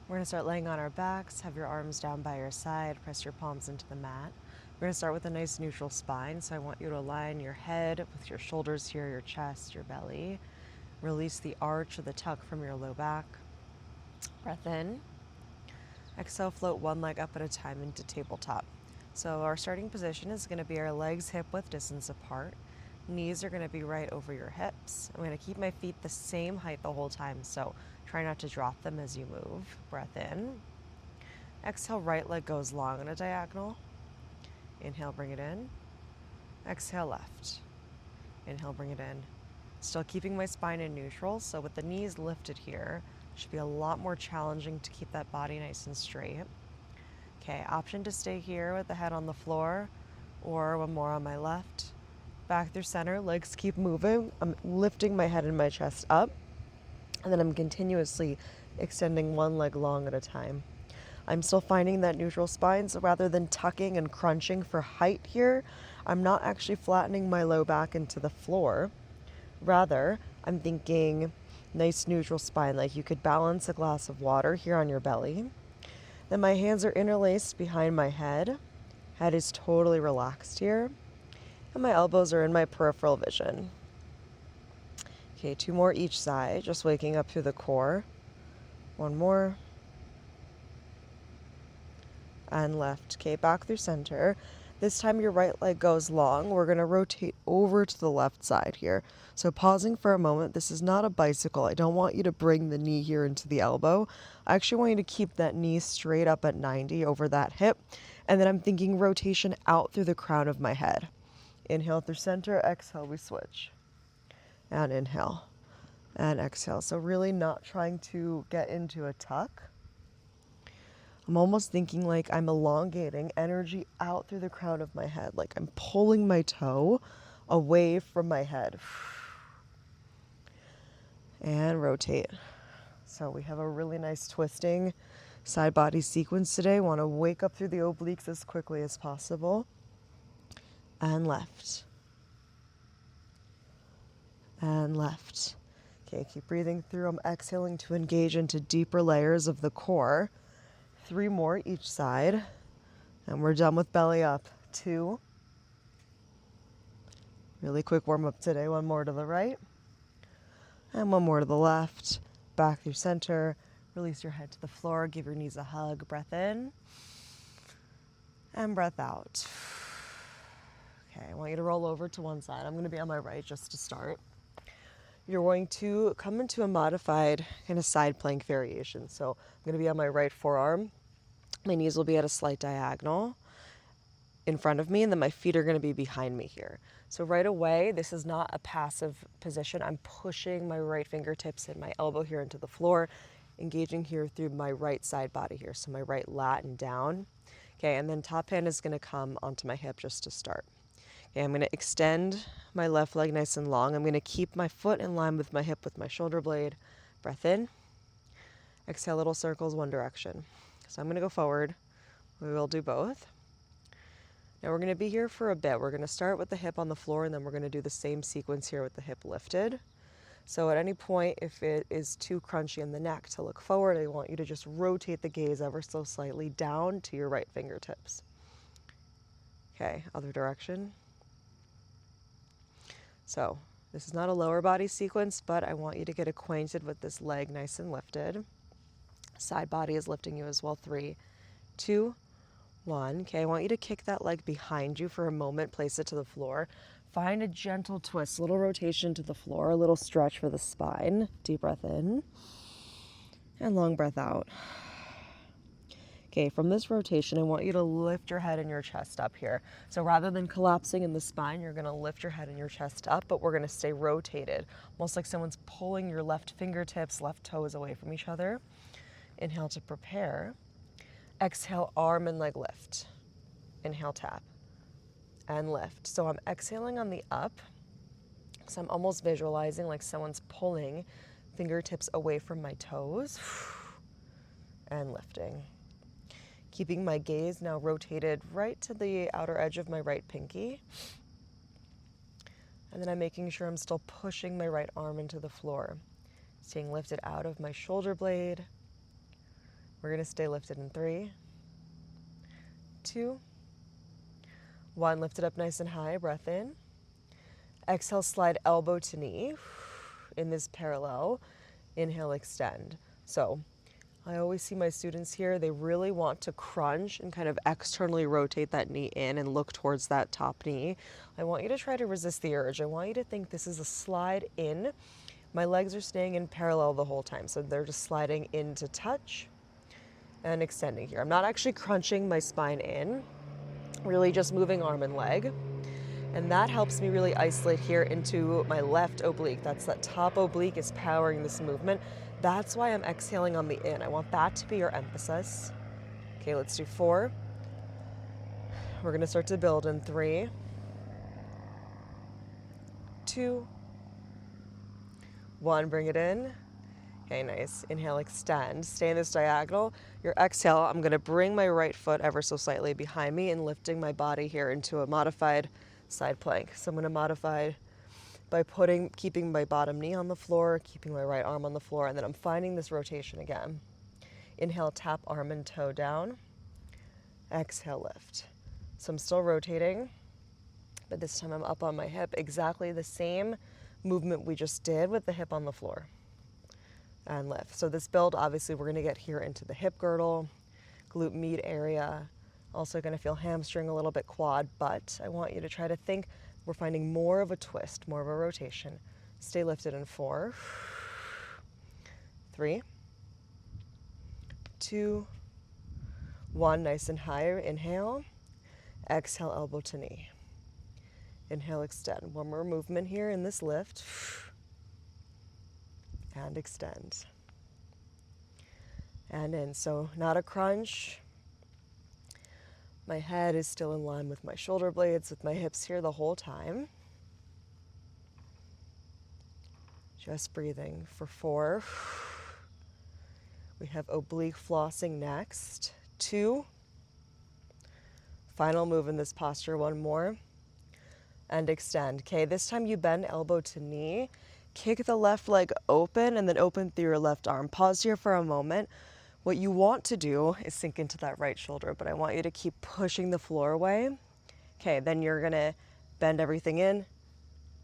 We're going to start laying on our backs. Have your arms down by your side. Press your palms into the mat. We're going to start with a nice neutral spine. So I want you to align your head with your shoulders here, your chest, your belly. Release the arch or the tuck from your low back. Breath in. Exhale, float one leg up at a time into tabletop. So our starting position is going to be our legs hip width distance apart. Knees are going to be right over your hips. I'm going to keep my feet the same height the whole time, so try not to drop them as you move. Breath in. Exhale, right leg goes long on a diagonal. Inhale, bring it in. Exhale, left. Inhale, bring it in. Still keeping my spine in neutral, so with the knees lifted here, it should be a lot more challenging to keep that body nice and straight. Okay, option to stay here with the head on the floor, or one more on my left. Back through center, legs keep moving. I'm lifting my head and my chest up, and then I'm continuously extending one leg long at a time. I'm still finding that neutral spine, so rather than tucking and crunching for height here, I'm not actually flattening my low back into the floor. Rather, I'm thinking nice neutral spine, like you could balance a glass of water here on your belly. Then my hands are interlaced behind my head. Head is totally relaxed here. And my elbows are in my peripheral vision. Okay, 2 more each side, just waking up through the core. 1 more. And left. Okay, back through center. This time your right leg goes long. We're going to rotate over to the left side here. So pausing for a moment. This is not a bicycle. I don't want you to bring the knee here into the elbow. I actually want you to keep that knee straight up at 90 over that hip. And then I'm thinking rotation out through the crown of my head. Inhale through center, exhale, we switch. And inhale and exhale. So really not trying to get into a tuck. I'm almost thinking like I'm elongating energy out through the crown of my head, like I'm pulling my toe away from my head. And rotate. So we have a really nice twisting side body sequence today. Want to wake up through the obliques as quickly as possible. And left. And left. Okay, keep breathing through. I'm exhaling to engage into deeper layers of the core. 3 more each side. And we're done with belly up. 2. Really quick warm up today. 1 more to the right. And 1 more to the left. Back through center. Release your head to the floor. Give your knees a hug. Breath in. And breath out. Okay, I want you to roll over to one side. I'm going to be on my right just to start. You're going to come into a modified kind of side plank variation. So I'm going to be on my right forearm. My knees will be at a slight diagonal in front of me, and then my feet are going to be behind me here. So right away, this is not a passive position. I'm pushing my right fingertips and my elbow here into the floor, engaging here through my right side body here. So my right lat and down. Okay, and then top hand is going to come onto my hip just to start. Okay, I'm going to extend my left leg nice and long. I'm going to keep my foot in line with my hip with my shoulder blade. Breath in. Exhale, little circles, one direction. So I'm going to go forward. We will do both. Now we're going to be here for a bit. We're going to start with the hip on the floor, and then we're going to do the same sequence here with the hip lifted. So at any point, if it is too crunchy in the neck to look forward, I want you to just rotate the gaze ever so slightly down to your right fingertips. Okay, other direction. So this is not a lower body sequence, but I want you to get acquainted with this leg nice and lifted. Side body is lifting you as well. 3, 2, 1. Okay, I want you to kick that leg behind you for a moment, place it to the floor. Find a gentle twist, little rotation to the floor, a little stretch for the spine. Deep breath in and long breath out. Okay, from this rotation, I want you to lift your head and your chest up here. So rather than collapsing in the spine, you're going to lift your head and your chest up, but we're going to stay rotated, almost like someone's pulling your left fingertips, left toes away from each other. Inhale to prepare. Exhale, arm and leg lift. Inhale, tap and lift. So I'm exhaling on the up. So I'm almost visualizing like someone's pulling fingertips away from my toes and lifting. Keeping my gaze now rotated right to the outer edge of my right pinky. And then I'm making sure I'm still pushing my right arm into the floor. Staying lifted out of my shoulder blade. We're gonna stay lifted in 3, 2, 1. Lift it up nice and high, breath in. Exhale, slide elbow to knee in this parallel. Inhale, extend. So I always see my students here, they really want to crunch and kind of externally rotate that knee in and look towards that top knee. I want you to try to resist the urge. I want you to think this is a slide in. My legs are staying in parallel the whole time, so they're just sliding in to touch and extending here. I'm not actually crunching my spine in, really just moving arm and leg. And that helps me really isolate here into my left oblique. That's that top oblique is powering this movement. That's why I'm exhaling on the in. I want that to be your emphasis. Okay, let's do 4. We're gonna start to build in 3, 2, 1, bring it in. Okay, nice. Inhale, extend. Stay in this diagonal. Your exhale, I'm gonna bring my right foot ever so slightly behind me and lifting my body here into a modified side plank. So I'm gonna modify by keeping my bottom knee on the floor, keeping my right arm on the floor, and then I'm finding this rotation again. Inhale, tap arm and toe down. Exhale, lift. So I'm still rotating, but this time I'm up on my hip. Exactly the same movement we just did with the hip on the floor. And lift. So this build, obviously, we're gonna get here into the hip girdle, glute med area. Also gonna feel hamstring, a little bit quad, but I want you to try to think we're finding more of a twist, more of a rotation. Stay lifted in 4, 3, 2, 1. Nice and high. Inhale. Exhale, elbow to knee. Inhale, extend. One more movement here in this lift. And extend. And in. So not a crunch. My head is still in line with my shoulder blades, with my hips here the whole time. Just breathing for 4. We have oblique flossing next. 2. Final move in this posture, 1 more. And extend. Okay, this time you bend elbow to knee. Kick the left leg open and then open through your left arm. Pause here for a moment. What you want to do is sink into that right shoulder, but I want you to keep pushing the floor away. Okay, then you're gonna bend everything in,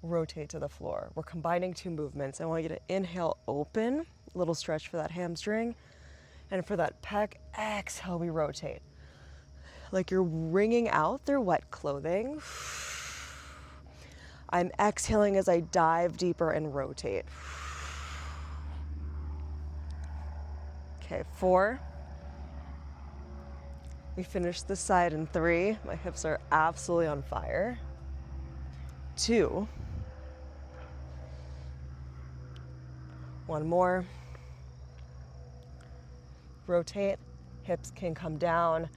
rotate to the floor. We're combining 2 movements. I want you to inhale, open, a little stretch for that hamstring. And for that pec, exhale, we rotate. Like you're wringing out their wet clothing. I'm exhaling as I dive deeper and rotate. Okay, 4. We finish this side in 3. My hips are absolutely on fire. 2. 1 more. Rotate. Hips can come down.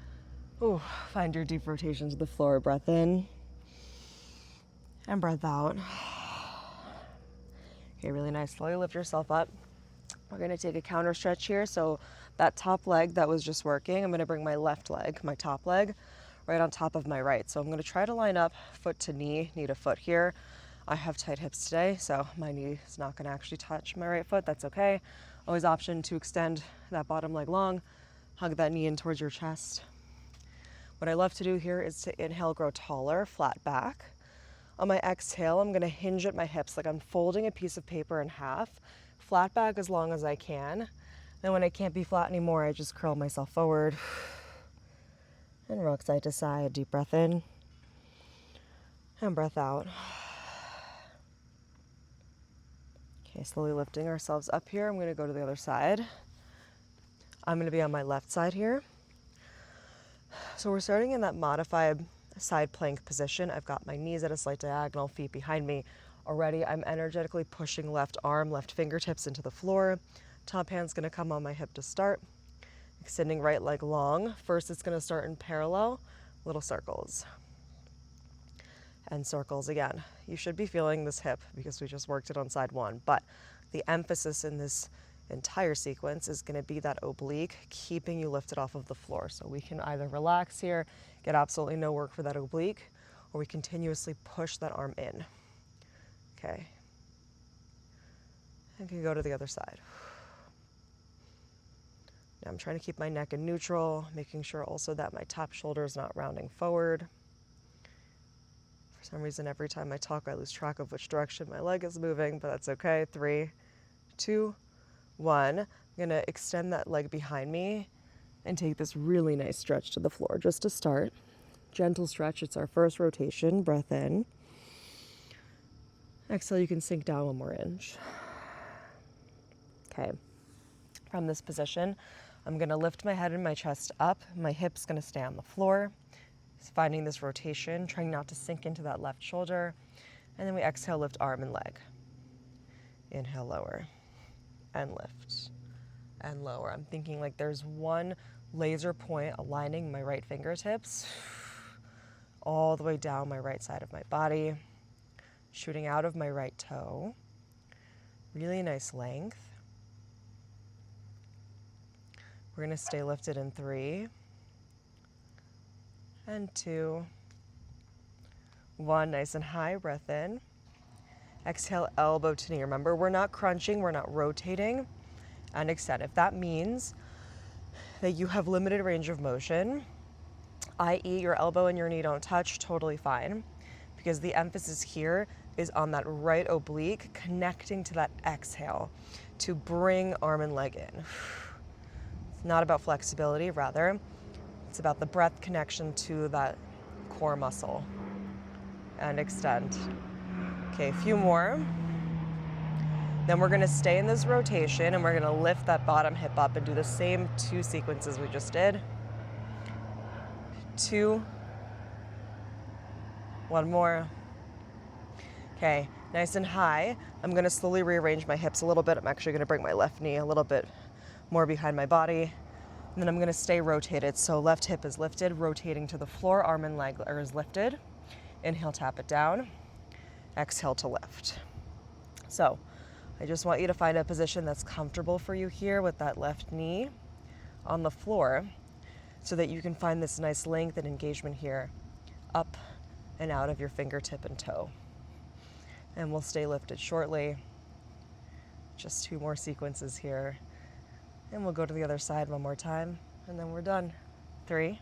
Ooh, find your deep rotation to the floor. Breath in. And breath out. Okay, really nice. Slowly lift yourself up. We're gonna take a counter stretch here. So that top leg that was just working, I'm gonna bring my left leg, my top leg, right on top of my right. So I'm gonna try to line up foot to knee to foot here. I have tight hips today, so my knee is not gonna actually touch my right foot. That's okay. Always option to extend that bottom leg long, hug that knee in towards your chest. What I love to do here is to inhale, grow taller, flat back. On my exhale, I'm gonna hinge at my hips like I'm folding a piece of paper in half, flat back as long as I can. Then when I can't be flat anymore, I just curl myself forward and rock side to side. Deep breath in and breath out. Okay, slowly lifting ourselves up here. I'm gonna go to the other side. I'm gonna be on my left side here. So we're starting in that modified side plank position. I've got my knees at a slight diagonal, feet behind me. Already I'm energetically pushing left arm, left fingertips into the floor. Top hand's gonna come on my hip to start. Extending right leg long. First it's gonna start in parallel, little circles. And circles again. You should be feeling this hip because we just worked it on side 1, but the emphasis in this entire sequence is gonna be that oblique, keeping you lifted off of the floor. So we can either relax here, get absolutely no work for that oblique, or we continuously push that arm in. Okay. And can go to the other side. Now I'm trying to keep my neck in neutral, making sure also that my top shoulder is not rounding forward. For some reason, every time I talk, I lose track of which direction my leg is moving, but that's okay. 3, 2, 1. I'm gonna extend that leg behind me and take this really nice stretch to the floor just to start. Gentle stretch, it's our first rotation. Breath in. Exhale, you can sink down 1 more inch. Okay, from this position, I'm gonna lift my head and my chest up. My hip's gonna stay on the floor. Just finding this rotation, trying not to sink into that left shoulder. And then we exhale, lift arm and leg. Inhale, lower, and lift, and lower. I'm thinking like there's one laser point aligning my right fingertips all the way down my right side of my body, shooting out of my right toe. Really nice length. We're gonna stay lifted in 3, and 2, 1. Nice and high, breath in. Exhale, elbow to knee. Remember, we're not crunching, we're not rotating. And extend. If that means that you have limited range of motion, i.e. your elbow and your knee don't touch, totally fine. Because the emphasis here is on that right oblique connecting to that exhale to bring arm and leg in. It's not about flexibility, rather, it's about the breath connection to that core muscle. And extend. Okay, a few more. Then we're gonna stay in this rotation and we're gonna lift that bottom hip up and do the same 2 sequences we just did. 2, 1 more. Okay, nice and high. I'm gonna slowly rearrange my hips a little bit. I'm actually gonna bring my left knee a little bit more behind my body. And then I'm gonna stay rotated. So left hip is lifted, rotating to the floor, arm and leg is lifted. Inhale, tap it down. Exhale to lift. So I just want you to find a position that's comfortable for you here with that left knee on the floor so that you can find this nice length and engagement here up and out of your fingertip and toe. And we'll stay lifted shortly. Just 2 more sequences here. And we'll go to the other side 1 more time and then we're done. 3,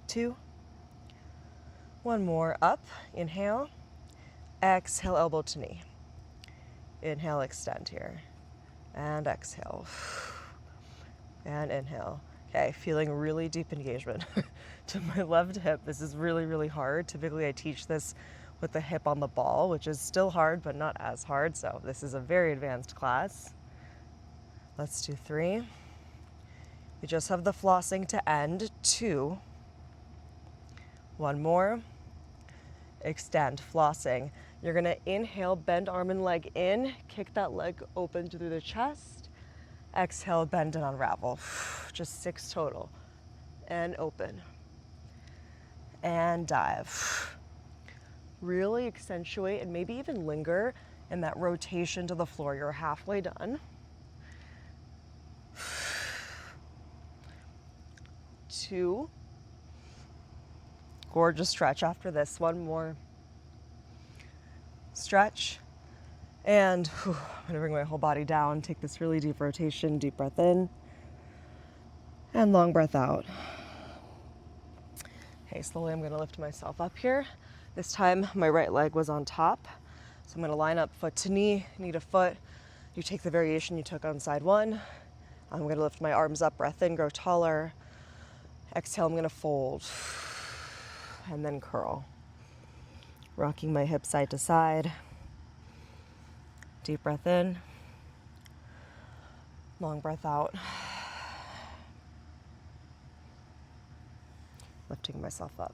2, 1 more. Up, inhale, exhale, elbow to knee. Inhale, extend here, and exhale, and inhale. Okay, feeling really deep engagement to my left hip. This is really, really hard. Typically I teach this with the hip on the ball, which is still hard, but not as hard. So this is a very advanced class. Let's do 3. We just have the flossing to end. 2, 1 more. Extend, flossing. You're gonna inhale, bend arm and leg in, kick that leg open through the chest. Exhale, bend and unravel. Just 6 total. And open. And dive. Really accentuate and maybe even linger in that rotation to the floor. You're halfway done. 2. Gorgeous stretch after this. 1 more. Stretch. And I'm gonna bring my whole body down, take this really deep rotation, deep breath in, and long breath out. Okay, slowly I'm gonna lift myself up here. This time my right leg was on top. So I'm gonna line up foot to knee, knee to foot. You take the variation you took on side 1. I'm gonna lift my arms up, breath in, grow taller. Exhale, I'm gonna fold. And then curl. Rocking my hips side to side. Deep breath in. Long breath out. Lifting myself up.